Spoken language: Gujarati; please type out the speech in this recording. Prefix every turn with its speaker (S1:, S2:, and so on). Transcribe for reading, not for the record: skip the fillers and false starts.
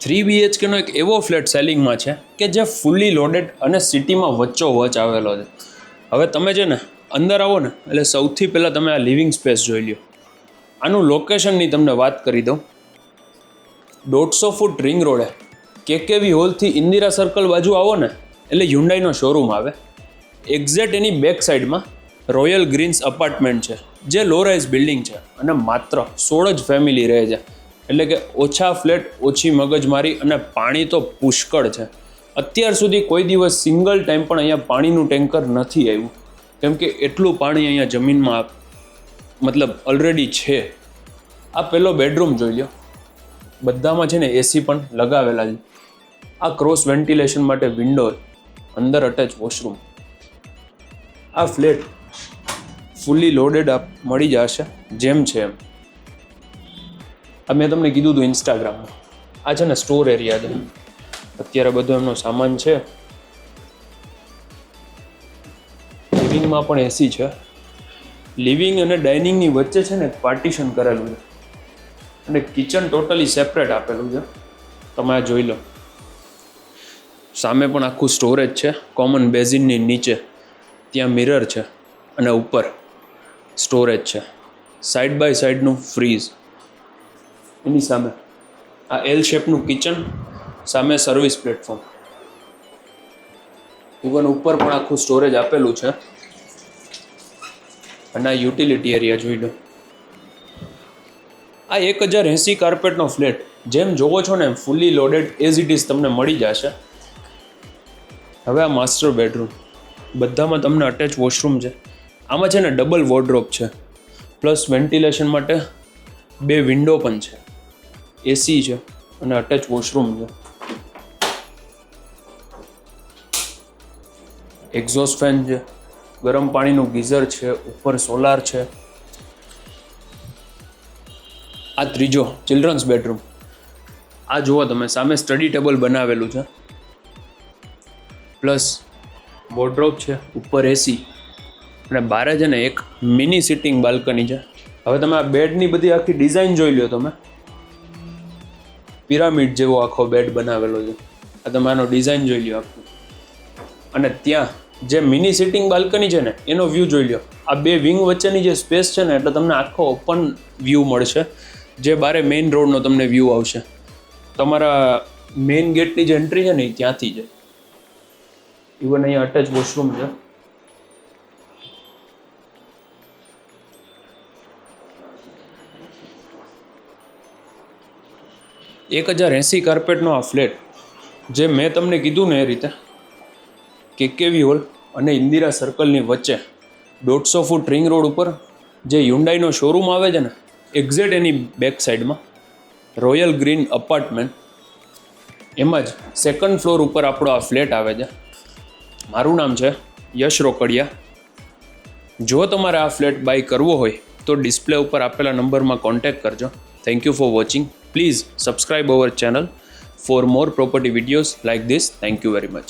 S1: 3 BHKનો એક એવો ફ્લેટ સેલિંગમાં છે કે જે ફૂલ્લી લોડેડ અને સિટીમાં વચ્ચોવચ આવેલો છે. હવે તમે છે ને અંદર આવો ને એટલે સૌથી પહેલાં તમે આ લિવિંગ સ્પેસ જોઈ લો. આનું લોકેશનની તમને વાત કરી દઉં. 150 ફૂટ રિંગ રોડે કેકેવી હોલથી ઇન્દિરા સર્કલ બાજુ આવો ને એટલે હ્યુન્ડાઈનો શોરૂમ આવે. એક્ઝેક્ટ એની બેક સાઈડમાં રોયલ ગ્રીન્સ અપાર્ટમેન્ટ છે, જે લો રાઇઝ બિલ્ડિંગ છે અને માત્ર 16 જ ફેમિલી રહે છે. એટલે કે ઓછા ફ્લેટ, ઓછી મગજમારી અને પાણી તો પુષ્કળ છે. અત્યાર સુધી કોઈ દિવસ સિંગલ ટાઈમ પણ અહીંયા પાણીનું ટેન્કર નથી આવ્યું, કેમ કે એટલું પાણી અહીંયા જમીનમાં મતલબ ઓલરેડી છે. આ પહેલો બેડરૂમ જોઈ લો. બધામાં છે ને એસી પણ લગાવેલા છે. આ ક્રોસ વેન્ટિલેશન માટે વિન્ડો, અંદર અટેચ વોશરૂમ. આ ફ્લેટ ફૂલ્લી લોડેડ મળી જશે જેમ છે એમ. આ મેં તમને કીધું હતું ઇન્સ્ટાગ્રામમાં. આ છે ને સ્ટોર એરિયા છે. અત્યારે બધો એમનો સામાન છે. લિવિંગમાં પણ એસી છે. લિવિંગ અને ડાઇનિંગની વચ્ચે છે ને પાર્ટીશન કરેલું છે અને કિચન ટોટલી સેપરેટ આપેલું છે. તમે આ જોઈ લો. સામે પણ આખું સ્ટોરેજ છે. કોમન બેઝિનની નીચે ત્યાં મિરર છે અને ઉપર સ્ટોરેજ છે. સાઈડ બાય સાઈડનું ફ્રીઝ. એની સામે આ એલ શેપનું કિચન, સામે સર્વિસ પ્લેટફોર્મ. ઇવન ઉપર પણ આખું સ્ટોરેજ આપેલું છે. અને આ યુટિલિટી એરિયા જોઈ લો. આ 1080 કાર્પેટનો ફ્લેટ જેમ જોવો છો ને એમ fully loaded as it is તમને મળી જશે. હવે આ માસ્ટર બેડરૂમ. બધામાં તમને અટેચ વોશરૂમ છે. આમાં છે ને ડબલ વોર્ડરોબ છે, પ્લસ વેન્ટિલેશન માટે 2 વિન્ડો પણ છે, એસી છે અને અટેચ વોશરૂમ છે. એક્ઝોસ્ટ ફેન છે, ગરમ પાણીનું ગીઝર છે, ઉપર સોલાર છે. આ ત્રીજો ચિલ્ડ્રન્સ બેડરૂમ. આ જુઓ તમે, સામે સ્ટડી ટેબલ બનાવેલું છે, પ્લસ વોર્ડરોબ છે, ઉપર એસી અને બહાર છે ને એક મિની સિટિંગ બાલ્કની છે. હવે તમે આ બેડની બધી આખી ડિઝાઇન જોઈ લો. તમે પિરામિડ જેવો આખો બેડ બનાવેલો છે. આ તમે આનો ડિઝાઇન જોઈ લો આખું. અને ત્યાં જે મિની સિટિંગ બાલ્કની છે ને એનો વ્યૂ જોઈ લો. આ 2 વિંગ વચ્ચેની જે સ્પેસ છે ને એટલે તમને આખો ઓપન વ્યૂ મળશે, જે બારે મેઇન રોડનો તમને વ્યૂ આવશે. તમારા મેઇન ગેટની જે એન્ટ્રી છે ને એ ત્યાંથી છે. ઇવન અહીંયા અટેચ વોશરૂમ છે. 1080 કાર્પેટનો આ ફ્લેટ, જે મેં તમને કીધું ને એ રીતે કેકેવી હોલ અને ઇન્દિરા સર્કલની વચ્ચે 150 ફૂટ રિંગ રોડ ઉપર જે હ્યુન્ડાઈનો શોરૂમ આવે છે ને, એક્ઝેક્ટ એની બેક સાઈડમાં રોયલ ગ્રીન અપાર્ટમેન્ટ, એમાં જ સેકન્ડ ફ્લોર ઉપર આપણો આ ફ્લેટ આવે છે. મારું નામ છે યશ રોકડિયા. જો તમારે આ ફ્લેટ બાય કરવો હોય તો ડિસ્પ્લે ઉપર આપેલા નંબરમાં કોન્ટેક્ટ કરજો. Thank you for watching. Please subscribe our channel for more property videos like this. Thank you very much.